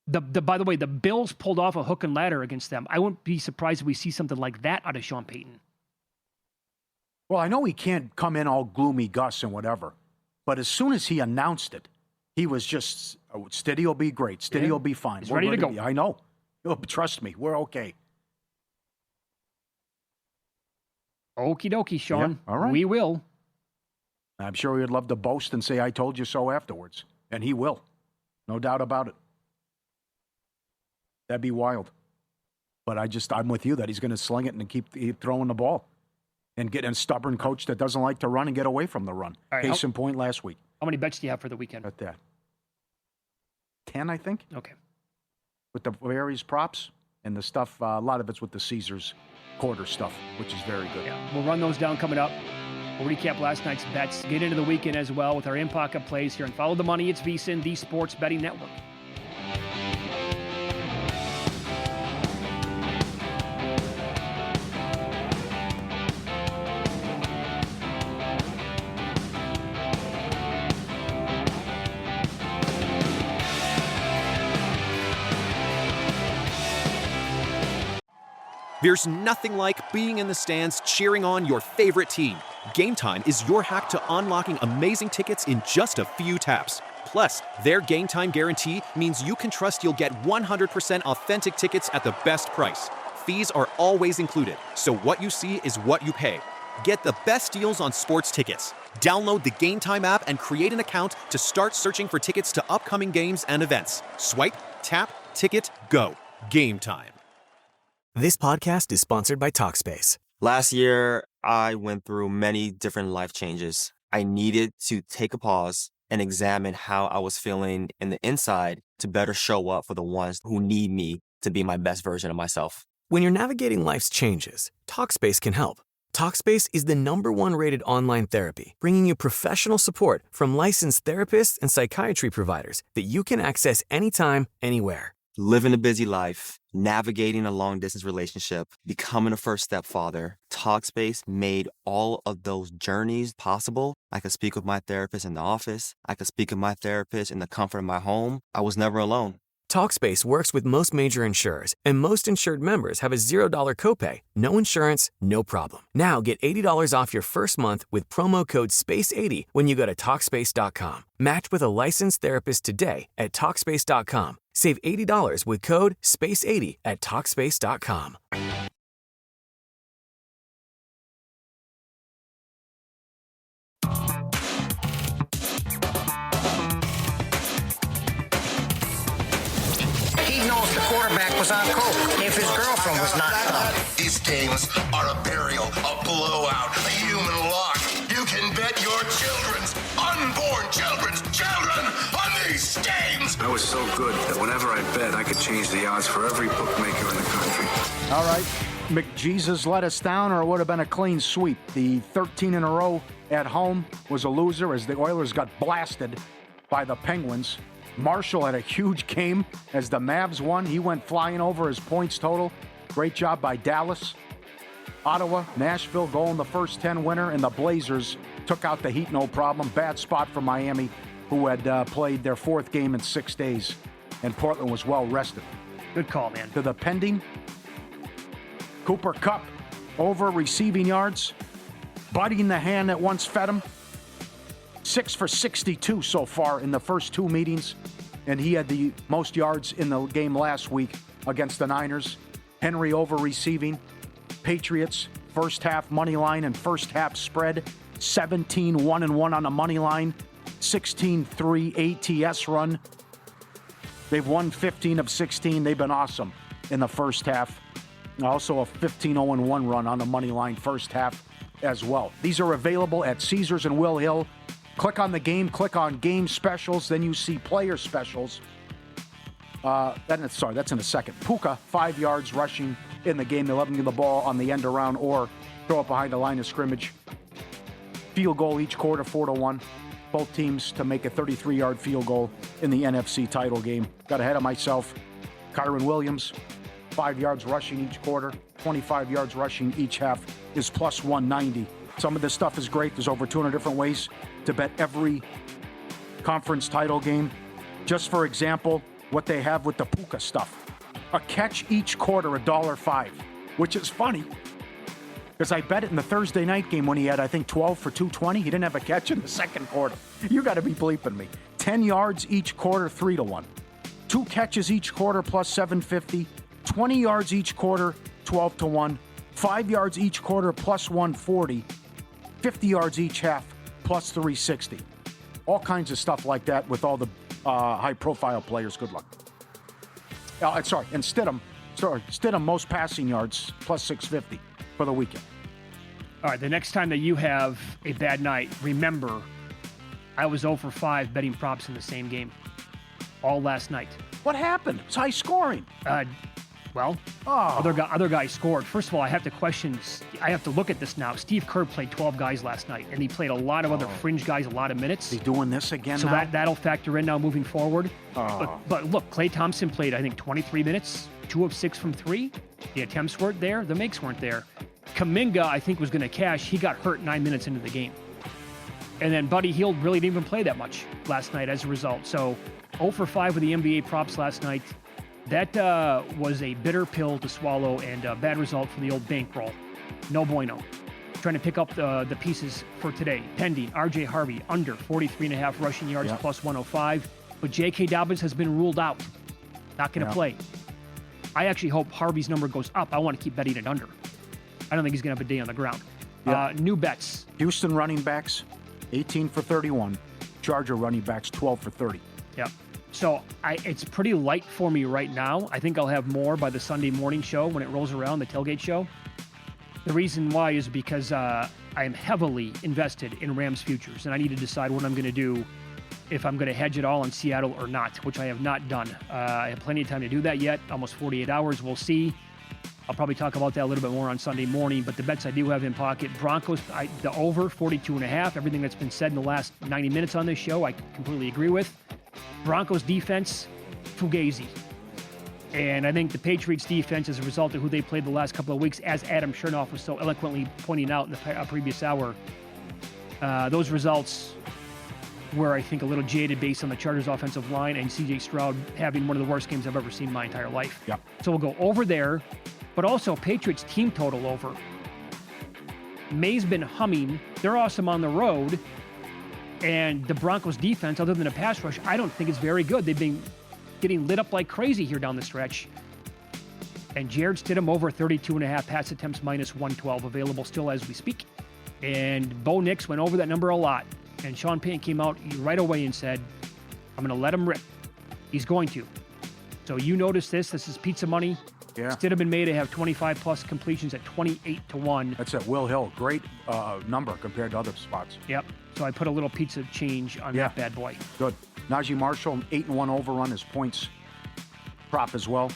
By the way, the Bills pulled off a hook and ladder against them. I wouldn't be surprised if we see something like that out of Sean Payton. Well, I know he can't come in all gloomy Gus and whatever, but as soon as he announced it, he was just, Stiddy will be great. Stiddy will be fine. He's ready to go. I know. Oh, trust me, we're okay. Okie dokie, Sean. Yeah, all right. We will. I'm sure he would love to boast and say, I told you so afterwards. And he will. No doubt about it. That'd be wild. But I'm with you that he's going to sling it and keep throwing the ball. And get a stubborn coach that doesn't like to run and get away from the run. All right, Case in point last week. How many bets do you have for the weekend? At that. 10, I think. Okay. With the various props and the stuff, a lot of it's with the Caesars quarter stuff, which is very good. Yeah, we'll run those down coming up. We'll recap last night's bets, get into the weekend as well with our in-pocket plays here, and follow the money. It's VSiN, the Sports Betting Network. There's nothing like being in the stands cheering on your favorite team. Game Time is your hack to unlocking amazing tickets in just a few taps. Plus, their Game Time guarantee means you can trust you'll get 100% authentic tickets at the best price. Fees are always included, so what you see is what you pay. Get the best deals on sports tickets. Download the Game Time app and create an account to start searching for tickets to upcoming games and events. Swipe, tap, ticket, go. Game Time. This podcast is sponsored by Talkspace. Last year, I went through many different life changes. I needed to take a pause and examine how I was feeling in the inside to better show up for the ones who need me to be my best version of myself. When you're navigating life's changes, Talkspace can help. Talkspace is the #1 rated online therapy, bringing you professional support from licensed therapists and psychiatry providers that you can access anytime, anywhere. Living a busy life, navigating a long-distance relationship, becoming a first-step father, Talkspace made all of those journeys possible. I could speak with my therapist in the office. I could speak with my therapist in the comfort of my home. I was never alone. Talkspace works with most major insurers, and most insured members have a $0 copay, no insurance, no problem. Now get $80 off your first month with promo code SPACE80 when you go to Talkspace.com. Match with a licensed therapist today at Talkspace.com. Save $80 with code SPACE80 at Talkspace.com. He knows the quarterback was on coke if his girlfriend was knocked up. These games are a burial, a blowout, a human lock. You can bet your unborn children's children on these games. I was so good that whenever I bet, I could change the odds for every bookmaker in the country. All right. McJesus let us down, or it would have been a clean sweep. The 13 in a row at home was a loser as the Oilers got blasted by the Penguins. Marshall had a huge game as the Mavs won. He went flying over his points total. Great job by Dallas. Ottawa, Nashville go in the first 10 winner, and the Blazers took out the Heat no problem. Bad spot for Miami, who had played their 4th game in 6 days, and Portland was well rested. Good call, man. To the pending Cooper Kupp over receiving yards, biting the hand that once fed him. 6 for 62 so far in the first 2 meetings, and he had the most yards in the game last week against the Niners. Henry over receiving. Patriots, first half money line and first half spread, 17-1-1 on the money line, 16-3 ATS run. They've won 15 of 16. They've been awesome in the first half. Also a 15-0-1 run on the money line first half as well. These are available at Caesars and Will Hill. Click on the game, click on game specials, then you see player specials. That's in a second. Puka, 5 yards rushing in the game. They let him get the ball on the end around or throw it behind the line of scrimmage. Field goal each quarter, 4-1. Both teams to make a 33-yard field goal in the NFC title game. Got ahead of myself. Kyron Williams, 5 yards rushing each quarter, 25 yards rushing each half is plus 190. Some of this stuff is great. There's over 200 different ways to bet every conference title game. Just for example, what they have with the Puka stuff. A catch each quarter, $1.05, which is funny because I bet it in the Thursday night game when he had, I think, 12 for 220. He didn't have a catch in the second quarter. You got to be bleeping me. 10 yards each quarter, 3-1. 2 catches each quarter, plus 750. 20 yards each quarter, 12-1. 5 yards each quarter, plus 140. 50 yards each half, plus 360. All kinds of stuff like that with all the high-profile players. Good luck. And Stidham, most passing yards, plus 650 for the weekend. All right, the next time that you have a bad night, remember, I was 0 for 5 betting props in the same game all last night. What happened? It's high scoring. Other guys scored. First of all, I have to look at this now. Steve Kerr played 12 guys last night, and he played a lot of other fringe guys a lot of minutes. Is he doing this again so now? that'll factor in now moving forward. But look, Klay Thompson played, I think, 23 minutes, 2 of 6 from 3. The attempts weren't there. The makes weren't there. Kuminga, I think, was going to cash. He got hurt 9 minutes into the game. And then Buddy Hield really didn't even play that much last night as a result. So 0 for 5 with the NBA props last night. That was a bitter pill to swallow and a bad result for the old bankroll. No bueno. Trying to pick up the pieces for today. Pending, R.J. Harvey, under 43.5 rushing yards, plus 105. But J.K. Dobbins has been ruled out. Not going to play. I actually hope Harvey's number goes up. I want to keep betting it under. I don't think he's going to have a day on the ground. New bets. Houston running backs, 18 for 31. Charger running backs, 12 for 30. Yep. So it's pretty light for me right now. I think I'll have more by the Sunday morning show when it rolls around, the tailgate show. The reason why is because I am heavily invested in Rams futures, and I need to decide what I'm going to do, if I'm going to hedge it all on Seattle or not, which I have not done. I have plenty of time to do that yet, almost 48 hours. We'll see. I'll probably talk about that a little bit more on Sunday morning, but the bets I do have in pocket, Broncos, the over, 42.5. Everything that's been said in the last 90 minutes on this show, I completely agree with. Broncos defense, Fugazi. And I think the Patriots defense, as a result of who they played the last couple of weeks, as Adam Chernoff was so eloquently pointing out in the previous hour, those results were, I think, a little jaded based on the Chargers' offensive line and C.J. Stroud having one of the worst games I've ever seen in my entire life. Yep. So we'll go over there, but also Patriots team total over. May's been humming. They're awesome on the road. And the Broncos defense, other than a pass rush, I don't think it's very good. They've been getting lit up like crazy here down the stretch. And Jared Stidham over 32.5 pass attempts, minus 112, available still as we speak. And Bo Nix went over that number a lot. And Sean Payton came out right away and said, I'm going to let him rip. He's going to. So you notice this. This is pizza money. Yeah. Stidham and May to have 25-plus completions at 28-1. That's at Will Hill. Great number compared to other spots. Yep. So I put a little pizza change on that bad boy. Good. Najee Marshall, 8-1 overrun his points prop as well.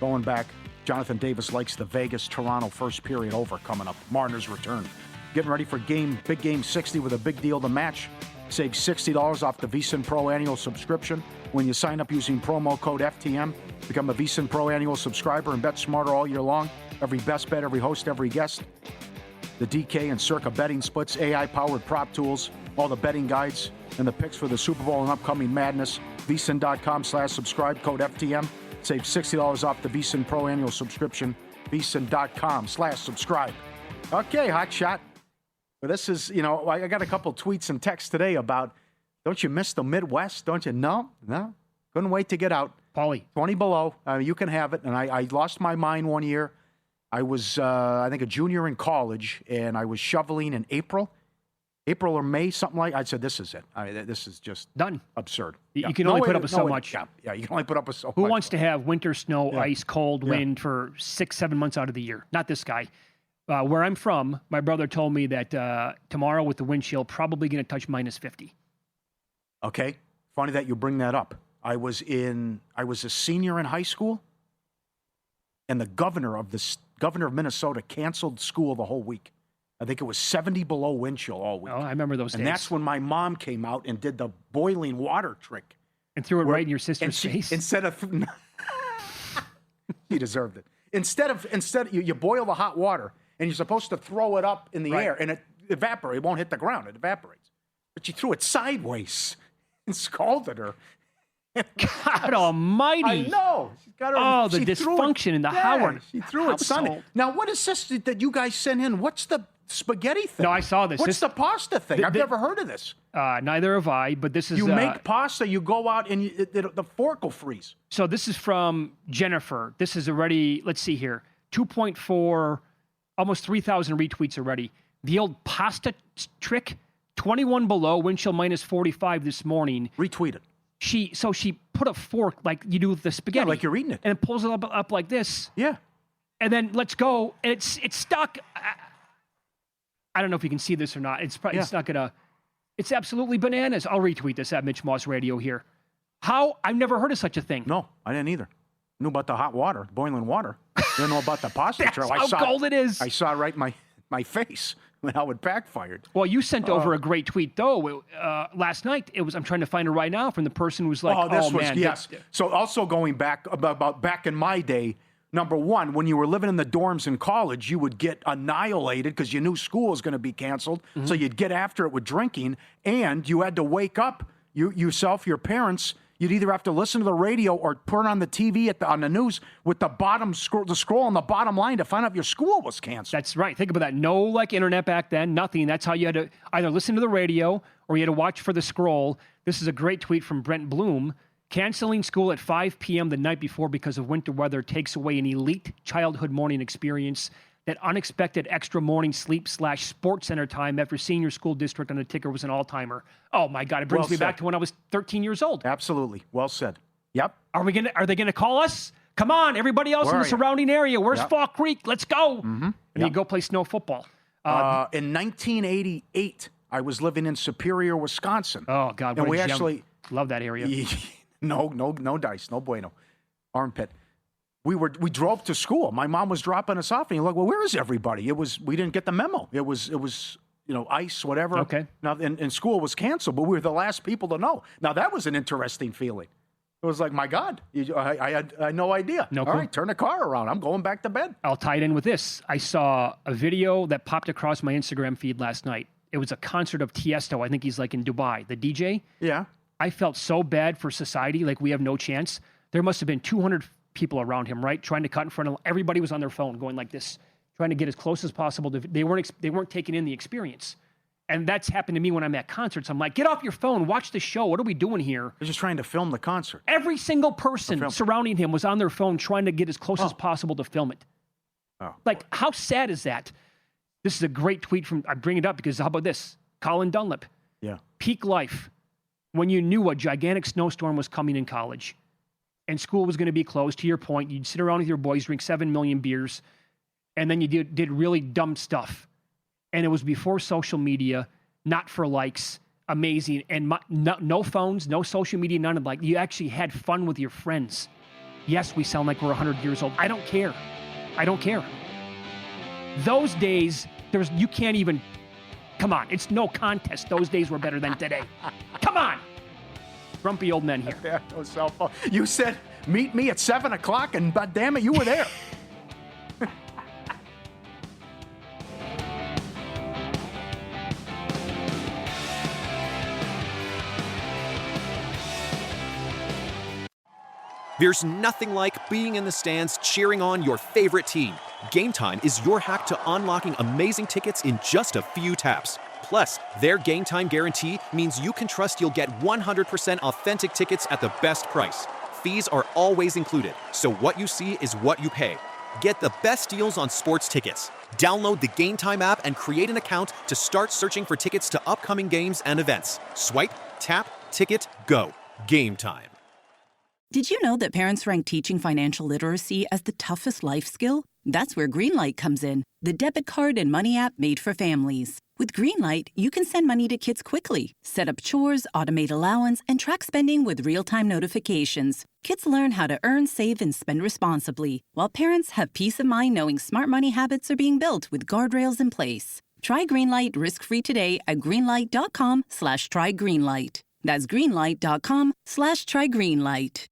Going back, Jonathan Davis likes the Vegas-Toronto first period over coming up. Marner's return. Getting ready for big game 60 with a big deal to match. Save $60 off the VSiN Pro annual subscription when you sign up using promo code FTM. Become a VSiN Pro annual subscriber and bet smarter all year long every best bet, every host, every guest. The DK and Circa betting splits, AI-powered prop tools, all the betting guides, and the picks for the Super Bowl and upcoming madness. VSiN.com/subscribe, code FTM. Save $60 off the VSiN Pro annual subscription. VSiN.com/subscribe. Okay, hot shot. But this is, I got a couple tweets and texts today about, don't you miss the Midwest? Don't you? No. Couldn't wait to get out. Pauly. 20 below. You can have it. And I lost my mind one year. I was, I think, a junior in college, and I was shoveling in April or May, something like. I said, "This is it. This is just done. Absurd." You can only put up with so much. Yeah, you can only put up with so much. Who wants to have winter, snow, ice, cold, wind for 6-7 months out of the year? Not this guy. Where I'm from, my brother told me that tomorrow with the wind chill, probably going to touch minus 50. Okay, funny that you bring that up. I was a senior in high school, and the governor of Minnesota canceled school the whole week. I think it was 70 below wind chill all week. Oh, I remember those days. And that's when my mom came out and did the boiling water trick. And threw it right in your sister's face? Instead of... She deserved it. Instead, you boil the hot water, and you're supposed to throw it up in the air, and it evaporates. It won't hit the ground. It evaporates. But you threw it sideways and scalded her. God almighty. I know. She's got her, the dysfunction in the Howard. She threw it Sunday. Now, what is this that you guys sent in? What's the spaghetti thing? No, I saw this. What's the pasta thing? I've never heard of this. Neither have I, but this is... You make pasta, you go out, and the fork will freeze. So this is from Jennifer. This is already, let's see here, 2.4, almost 3,000 retweets already. The old pasta trick, 21 below, wind chill minus 45 this morning. Retweet it. She put a fork like you do with the spaghetti. Yeah, like you're eating it. And it pulls it up like this. Yeah. And then let's go. And it's stuck. I don't know if you can see this or not. It's probably it's not going to. It's absolutely bananas. I'll retweet this at Mitch Moss Radio here. How? I've never heard of such a thing. No, I didn't either. Knew about the hot water, boiling water. Didn't know about the pasta That's trail. how cold it is. I saw it right in my face. How it backfired. Well, you sent over a great tweet though last night. I'm trying to find it right now from the person who was like, man. Yes. So also going back about back in my day, number one, when you were living in the dorms in college, you would get annihilated because you knew school was going to be canceled. Mm-hmm. So you'd get after it with drinking, and you had to wake up yourself, your parents. You'd either have to listen to the radio or turn on the TV on the news with the scroll on the bottom line to find out if your school was canceled. That's right. Think about that. No internet back then, nothing. That's how you had to either listen to the radio or you had to watch for the scroll. This is a great tweet from Brent Bloom. Canceling school at 5 p.m. the night before because of winter weather takes away an elite childhood morning experience. That unexpected extra morning sleep / sports center time after senior school district on the ticker was an all-timer. Oh my God, it brings me back to when I was 13 years old. Absolutely. Well said. Yep. Are they gonna call us? Come on, everybody else in the surrounding area. Where's Fall Creek? Let's go. Mm-hmm. And you go play snow football. In 1988, I was living in Superior, Wisconsin. Oh God, and we actually love that area. No dice, no bueno. Armpit. We drove to school. My mom was dropping us off, and you're like, well, where is everybody? We didn't get the memo. It was ice, whatever. Okay. Now, and school was canceled, but we were the last people to know. Now, that was an interesting feeling. It was like, my God, I had no idea. No All clue. right, turn the car around. I'm going back to bed. I'll tie it in with this. I saw a video that popped across my Instagram feed last night. It was a concert of Tiesto. I think he's like in Dubai, the DJ. Yeah. I felt so bad for society, like we have no chance. There must have been 200 people around him, right? Trying to cut in front of everybody was on their phone going like this, trying to get as close as possible. They weren't taking in the experience. And that's happened to me when I'm at concerts. I'm like, get off your phone, watch the show. What are we doing here? They're just trying to film the concert. Every single person surrounding him was on their phone trying to get as close as possible to film it. Oh, like, how sad is that? This is a great tweet I bring it up because how about this? Colin Dunlap. Yeah. Peak life. When you knew a gigantic snowstorm was coming in college and school was going to be closed, to your point, you'd sit around with your boys, drink 7 million beers, and then you did really dumb stuff. And it was before social media, not for likes, amazing, and no phones, no social media, none of you actually had fun with your friends. Yes, we sound like we're 100 years old. I don't care. Those days, you can't even, come on, it's no contest. Those days were better than today. Come on. Grumpy old men here. Yeah, no cell phone. You said, meet me at 7 o'clock, and damn it, you were there. There's nothing like being in the stands cheering on your favorite team. Game Time is your hack to unlocking amazing tickets in just a few taps. Plus, their Game Time guarantee means you can trust you'll get 100% authentic tickets at the best price. Fees are always included, so what you see is what you pay. Get the best deals on sports tickets. Download the Game Time app and create an account to start searching for tickets to upcoming games and events. Swipe, tap, ticket, go. Game Time. Did you know that parents rank teaching financial literacy as the toughest life skill? That's where Greenlight comes in, the debit card and money app made for families. With Greenlight, you can send money to kids quickly, set up chores, automate allowance, and track spending with real-time notifications. Kids learn how to earn, save, and spend responsibly, while parents have peace of mind knowing smart money habits are being built with guardrails in place. Try Greenlight risk-free today at greenlight.com/trygreenlight. That's greenlight.com/trygreenlight.